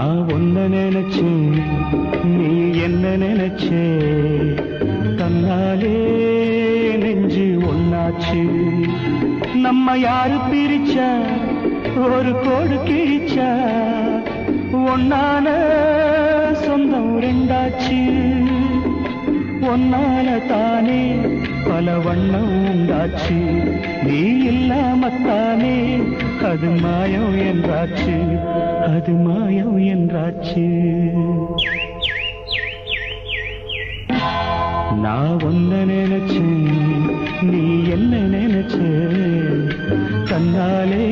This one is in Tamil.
நான் ஒன்ன நினைச்சேன், நீ என்ன நினைச்சே, தன்னாலே நெஞ்சு ஒன்னாச்சு. நம்ம யாரு பிரிச்சா, ஒரு கோடு கிழிச்சா, ஒன்னான சொந்தம் ரெண்டாச்சு. ஒன்னால தானே பல வண்ணம் உண்டாச்சு. நீ இல்லாமத்தானே அது மாயம் என்றாச்சு, அது மாயம் என்றாச்சு. நான் ஒன்ன நினைச்சேன், நீ என்ன நினைச்ச, தன்னாலே